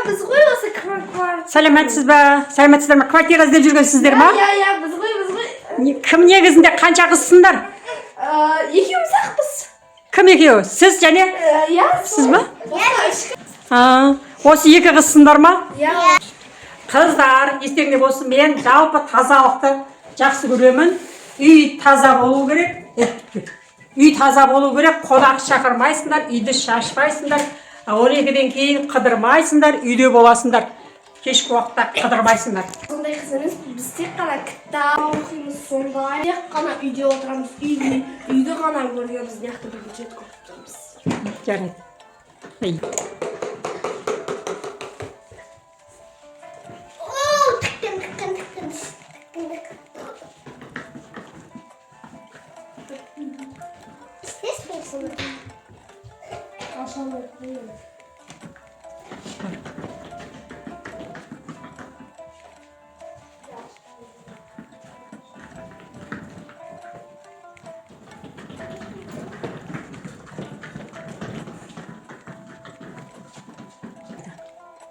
біз ғой осы квартира. Сәлеметсіз бе? Сәлеметсіздер ме? Квартира іздеп жүргенсіздер ма? Иә, біз ғой. Кім негізінде қанша қызсыңдар? Екеуміз ақпыз. Кім екеуі? Сіз және? Иә. Сіз ма? Осы екі қызсыңдар ма? Иә. Қыздар, естеріңде болсын, мен жалпы тазалықты жақсы көремін. Үй таза болу керек. Үй таза болу керек. Қонақ шақырмайсыңдар, үйді шашпайсыңдар. 12-ден кейін қыдырмайсыңдар, үйде боласыңдар. Кешкі уақытта қыдырмайсыңдар. Сондай қыз емес, біз тек қана кітап оқимыз, сондай. Тек қана үйде отырамыз, үйді ғана көрген біз неяқты бір бюджет көріп тұрмыз. Жарайды.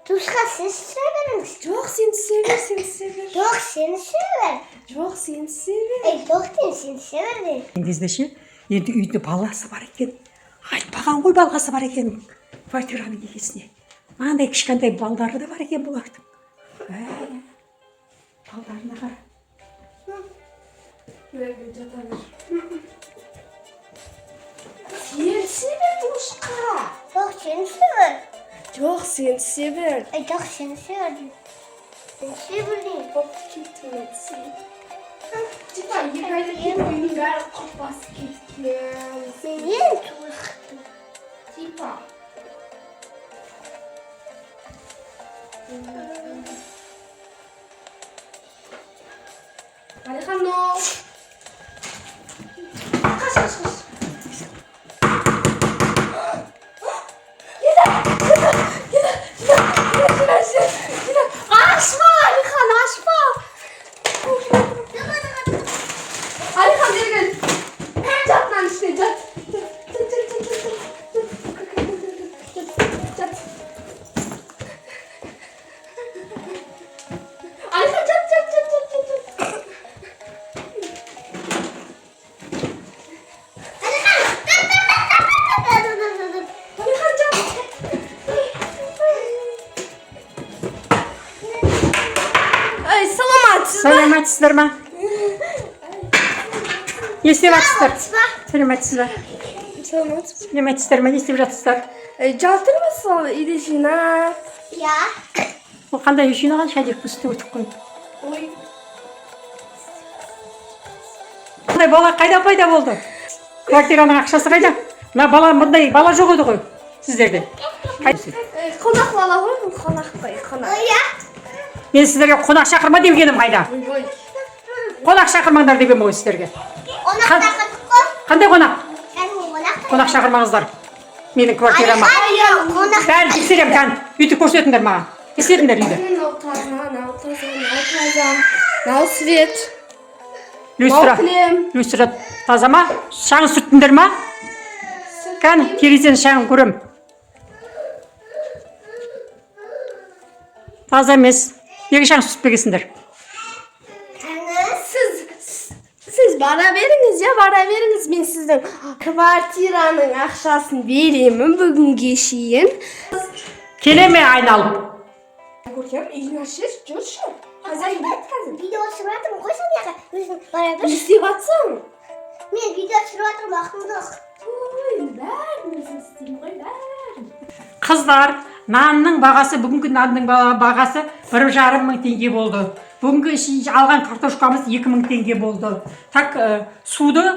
Тушқа сіз сөйлеріңіз. Жоқ, сен север. Жоқ, сені сөйлер. Жоқ, сен север. Доқтен сен сөйлер. Ендеше, енді үйде баласы бар екен. Айтпаған ғой баласы бар екен. Квартираның иесіне. Андай кішкентай балдары да бар екен бұлардың. Балдарына қара. Сен север, Тушқа. Жоқ, сені сөйлер. Жоқ, сен север. Жоқ, сені сөйлер. Сен сөйлер. Боп кетті сен. Типа, екі айда кейін үйдің бәрі қапасы кеткен. Мен туыстым. Типа. Алихано. Қаш. Ашма, Алихан, ашма. Алихан, бері кел. Жат мынаның ішіне, жат. Алихан, жат. Сәлеметсіздер ма? Не істеп жатсыздар? Сәлеметсіз бе? Сәлеметсіздер ме? Не істеп жатсыздар? Жатырмыз сол үйді жинап. Я. Ол қандай үй жинаған? Шәдек үсті өтіп қойды. Ой. Қандай бала қайда пайда болды? Квартираның ақшасы қайда? Мына бала бұндай бала жоқ еді ғой сіздерде. Қонақ бала ғой, бұл қонақ қой, қонақ. Мен сіздерге қонақ шақырма дегенім қайда? Қонақ шақырмаңдар деген ғой сіздерге. Қандай қонақ? Қонақ шақырмаңыздар. Менің квартирама. Бәрін тексерем, үйді көрсетіңдер маған. Тексеріңдер үйді. Нау таза. Нау свет. Люстра таза ма? Шаңын сүрттіңдер ма? Терезенің шаңын көрем. Таза емес. Неге шаң сүртпегесіңдер? Сіз бара беріңіз, мен сіздің квартираның ақшасын беремін бүгінге шейін. Келеме айналып? Көркем, үйін ашыр, жүрші. Қазір үйдет қазір. Видео түсіріп жатырмын, қойсын яға. Өзің бара бір. Не істеп жатсың? Мен видео түсіріп жатырмын, ақымды ақ. Бәрін өзің істеймін ғой, бәрін. Қыздар, нанның бағасы, бүгінгі нанның бағасы 1,5 мың теңге болды. Бүгінгі алған картошкамыз 2 мың теңге болды. Так, судың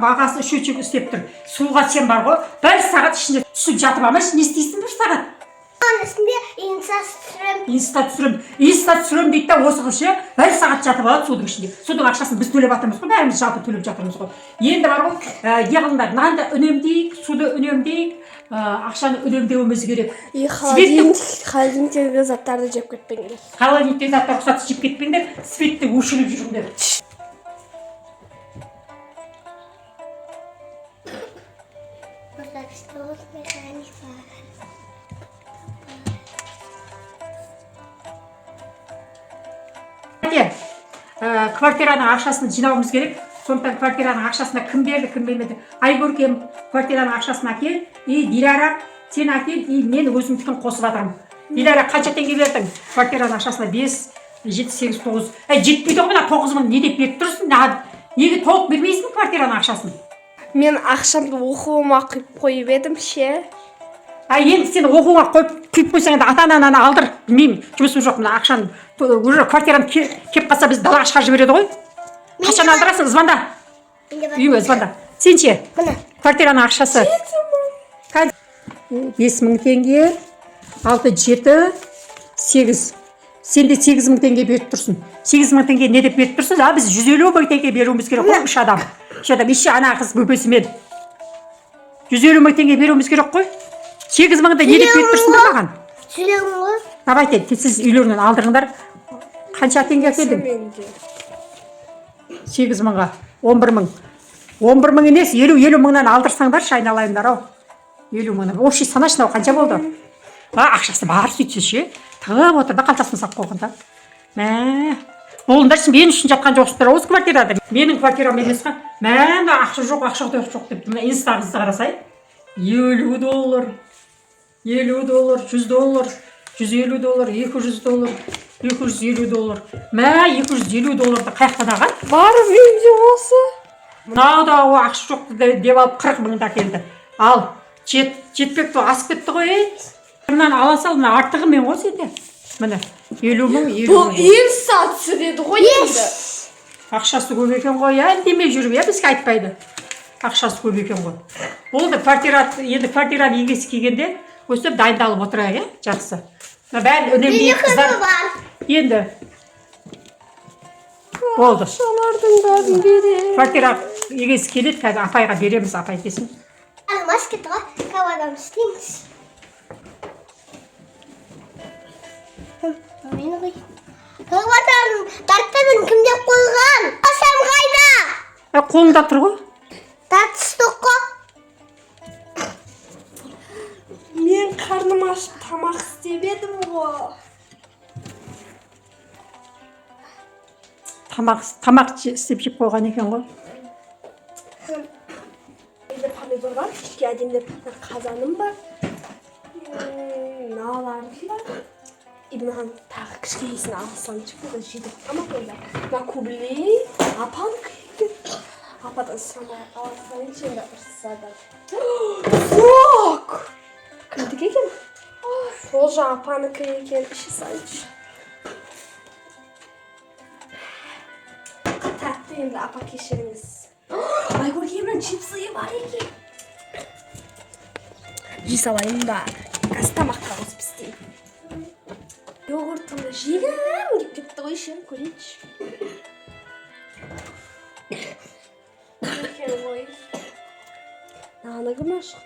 бағасы шөчек істеп тұр. Суға сен бар ғой, 1 сағат ішінде түсіп жатып амаш, не істейсің 1 сағат? Үстінде инста түсірем дейді да, осы қылшы 1 сағат жатып алады судың ішінде. Судың ақшасын біз төлеп жатырмыз ғой, бәріміз жалпы төлеп жатырмыз ғой. Енді бар ғой, еғылындар, нанды үнемдейік, суды үнемдейік, ақшаны үнемдеуіміз керек. Холодильниктегі заттарды жеп кетпеңдер. Холодильниктегі заттар рұқсатсыз жеп кетпеңдер, светті өшіріп жүріңдер. квартираның ақшасын жинауымыз керек. Сондықтан квартираның ақшасына кім берді, кім бермеді. Айгөркем квартираның ақшасын әкел, Дилара сен әкел, мен өзімдікін қосып жатырмын. Дилара қанша теңге бердің? Квартираның ақшасына 5, 7, 8, 9. Жетпейді ғой, 9 мың не деп беріп тұрсың? Неге толық бермейсің квартираның ақшасын? Мен ақшамды оқуыма құйып қойып едім ше. Енді сен оқуға құйып қойсаң да ата-ананы алдыр. Білмеймін, жұмысым жоқ, мына ақшаны уже квартираны кеп қалса біз далаға шығарып жібереді ғой. Қашан алдырасың? Звонда. Үйіме звонда. Сен ше? Квартираның ақшасы. 5.000 теңге, 6, 7, 8. Сен де 8.000 теңге беріп тұрсың. 8.000 теңге не деп беріп тұрсың? Біз 150 мың теңге беруіміз керек қой, үш адам. Еще ана қыз бөпесімен. 150 мың теңге беруіміз керек қой. 8.000-ды не деп беріп тұрсыңдар маған? Жүремін. Давайте, сіз үйлерінен алдырыңдар. Қанша теңге әкелдің? 8.000-ға, 11 мың. 11 мың емес, 50 мыңнан алдырсаңдаршы, айналайындар ау. 50 мыңнан. Общий санашын ау, қанша болды? Ақшасы бар сөйтсе ше. Тығып отыр да қалтасына сап қойғанда. Болыңдаршы, мен үшін жатқан жоқсыздар осы квартирада. Менің квартирам емес қа. Ақша жоқ деп. Мына инстаграмды қарасай. 50 доллар, 50 доллар, 100 доллар, 150 доллар, 200 доллар, 250 доллар. 250 долларды қаяқтан алған? Бар менде осы. Мынау да ақша жоқ деп алып 40 мыңды әкелді. Ал, жетпек асып кетті ғой. Мынаны ала сал, мына артығы мен ғой сенде. Міне, 50 мың, 50 мың. Бұл инста түсіреді ғой енді. Ақшасы көп екен ғой, демей жүріп, бізге айтпайды. Ақшасы көп екен ғой. Болды, енді квартираны егесі келгенде өстіп дайындалып отырайық, жақсы. Бәрін үнемдейік қыздар. Енді. Болды. Ақшалардың бәрін беремін. Квартира егесі келеді, қазір апайға береміз, апай десін. Маскетға кавадам істейміз. Каваданың тартатын кімде қойған? Асам қайда? Қолында тұр ғой. Тартыстық қой. Мен қарным ашып тамақ істеп едім ғой. Тамақ істеп жеп қойған екен ғой. Енді помидор бар, кішке әдемдеп қазаным бар. Наларым бар. Мынаған тағы кішкенесін алсам шықпайды, жедіп тамақ ойда. Мына көбілей, апан күйген. Ападан сұрамай алсам енді ұрсады. Сок! Кімдік екен? Ол жа апаныкі екен, іші сайыншы. Тәтті енді апа кешіріңіз. Айгөркемнің чипсы бар екен. Жей салайын ба? Қазір тамаққа қосып істеймін. Йогуртымды жегім келіп кетті ғой, ішем көрейінші. Екен ғой. Наны кім ашық?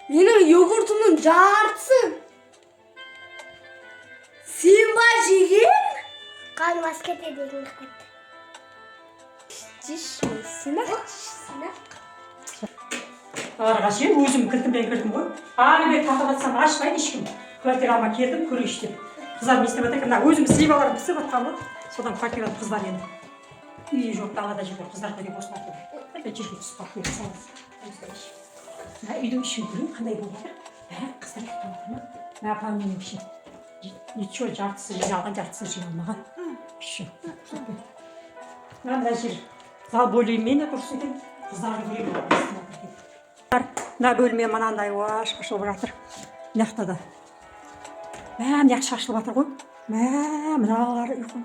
Менің йогуртымның жартысын. Сен ба жеген? Қан маскет едеген қойды. Жешмей, сенақ. Арға ше, өзім кірдім ғой. Бер тақып атсам ашпайды ешкім. Квартирама келдім, көрейші деп. Қыздар не істеп жатыр? Өзім сливаларын пісіп жатқан ғой. Содан квартираны қыздар енді. Үйі жоқ, далада жүрген қыздар керек осылар деп. Жерге түсіп қалып саламыз. Үйдің ішін көрейін, қандай болып жатыр? Қыздар кетіп отыр ма? Апам менің ішін. Ничего, жартысы жиналған, жартысы жиналмаған. Еще. Мына жер зал более-менее дұрыс екен. Қыздардың үйі мына бөлме мынандай шашылып жатыр. Мынақта да. Мынақ шашылып жатыр ғой. Мыналар ұйқын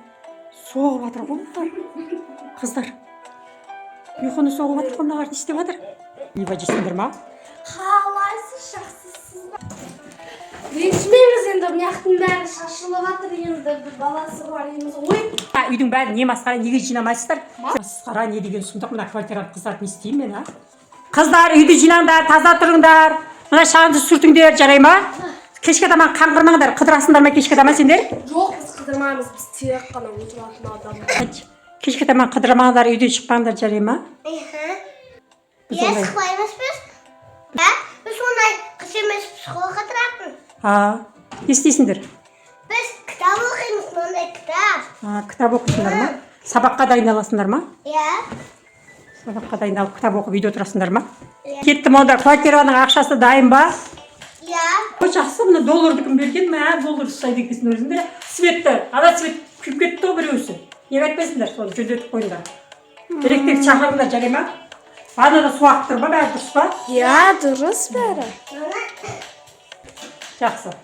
соғып жатыр ғой. Қыздар. Ұйқыны соғып жатыр ғой, мыналар не істеп жатыр? Не бәжесіңдер ма? Қалайсыз, жақсысыз ба? Ренжімеңіз енді, мынақтың бәрі шашылып жатыр енді, бір баласы бар еміз ғой. Үйдің бәрі не масқара, неге жинамайсыздар? Масқара не деген сұмдық, мына квартираны қыздар не істеймін мен, Қыздар, үйді жинаңдар, таза тұрыңдар. Мына шаңды сүртіңдер, жарай ма? Кешке таман қаңғырмаңдар, қыдырасыңдар ма кешке таман сендер? Жоқ, біз қыдырмаймыз, біз тек қана отыратын адамдар. Кешке таман қыдырмаңдар, үйден шықпаңдар, жарай ма? Шықпаймыз біз? Біз ондай қыз емеспіз ғой қыдыратын. Не істейсіңдер? Біз кітап оқимыз, мынандай кітап. Кітап оқисыңдар ма? Сабаққа дайындаласыңдар ма? Иә. Сабаққа дайындалып кітап оқып үйде отырасыңдар ма? Кеттім онда. Квартираның ақшасы дайын ба? Иә. Ой, жақсы, мына долларды кім берген? Мә, доллар ұстайды екенсің өзіңдер. Светті, ана свет күйіп кетті ғой біреусі. Неге айтпайсыңдар, соны жүздетіп қойыңдар. Электрик шақырыңдар, жарай ма? Ваннада су ағып тұр ма, бәрі дұрыс па? Иә, дұрыс бәрі. Жақсы.